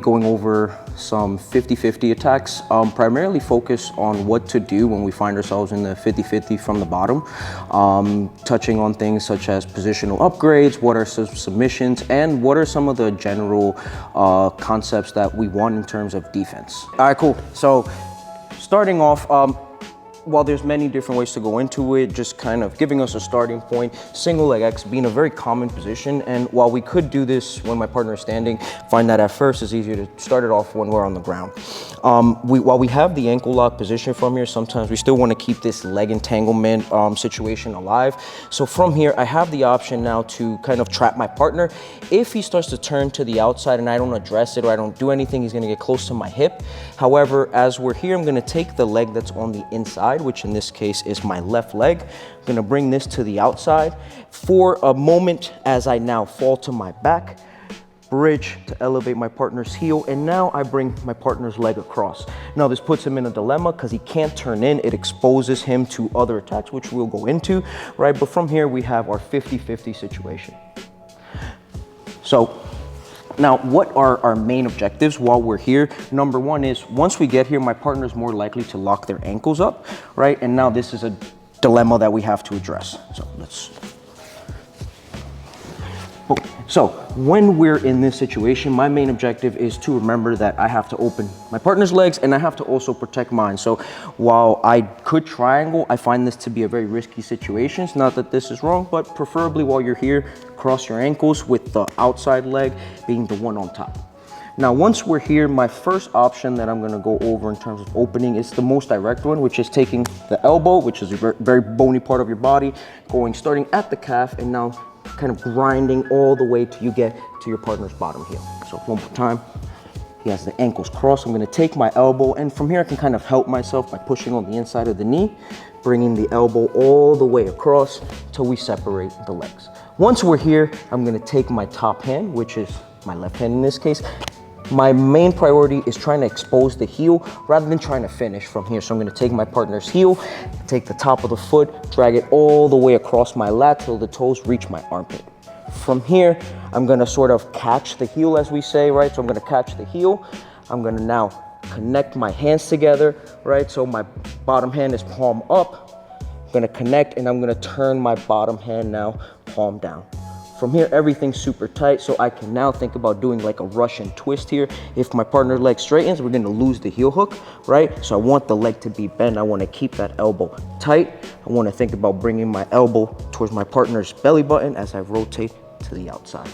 Going over some 50-50 attacks, primarily focus on what to do when we find ourselves in the 50-50 from the bottom, touching on things such as positional upgrades, what are some submissions, and what are some of the general concepts that we want in terms of defense. All right, cool. So starting off, while there's many different ways to go into it, just kind of giving us a starting point, single leg X being a very common position. And while we could do this when my partner is standing, find that at first it's easier to start it off when we're on the ground. While we have the ankle lock position from here, sometimes we still want to keep this leg entanglement situation alive. So from here, I have the option now to kind of trap my partner. If he starts to turn to the outside and I don't address it or I don't do anything, he's going to get close to my hip. However, as we're here, I'm going to take the leg that's on the inside, which in this case is my left leg. I'm gonna bring this to the outside for a moment as I now fall to my back, bridge to elevate my partner's heel, and now I bring my partner's leg across. Now this puts him in a dilemma because he can't turn in. It exposes him to other attacks, which we'll go into, right? But from here we have our 50-50 situation. So now, what are our main objectives while we're here? Number one is, once we get here, my partner is more likely to lock their ankles up, right? And now this is a dilemma that we have to address. So when we're in this situation, my main objective is to remember that I have to open my partner's legs and I have to also protect mine. So while I could triangle, I find this to be a very risky situation. It's not that this is wrong, but preferably while you're here, cross your ankles with the outside leg being the one on top. Now, once we're here, my first option that I'm gonna go over in terms of opening is the most direct one, which is taking the elbow, which is a very bony part of your body, starting at the calf and now kind of grinding all the way till you get to your partner's bottom heel. So one more time. He has the ankles crossed. I'm gonna take my elbow, and from here I can kind of help myself by pushing on the inside of the knee, bringing the elbow all the way across till we separate the legs. Once we're here, I'm gonna take my top hand, which is my left hand in this case. My main priority is trying to expose the heel rather than trying to finish from here. So I'm gonna take my partner's heel, take the top of the foot, drag it all the way across my lat till the toes reach my armpit. From here, I'm gonna sort of catch the heel, as we say, right? So I'm gonna catch the heel. I'm gonna now connect my hands together, right? So my bottom hand is palm up. I'm gonna connect and I'm gonna turn my bottom hand now palm down. From here, everything's super tight, so I can now think about doing like a Russian twist here. If my partner's leg straightens, we're gonna lose the heel hook, right? So I want the leg to be bent. I wanna keep that elbow tight. I wanna think about bringing my elbow towards my partner's belly button as I rotate to the outside.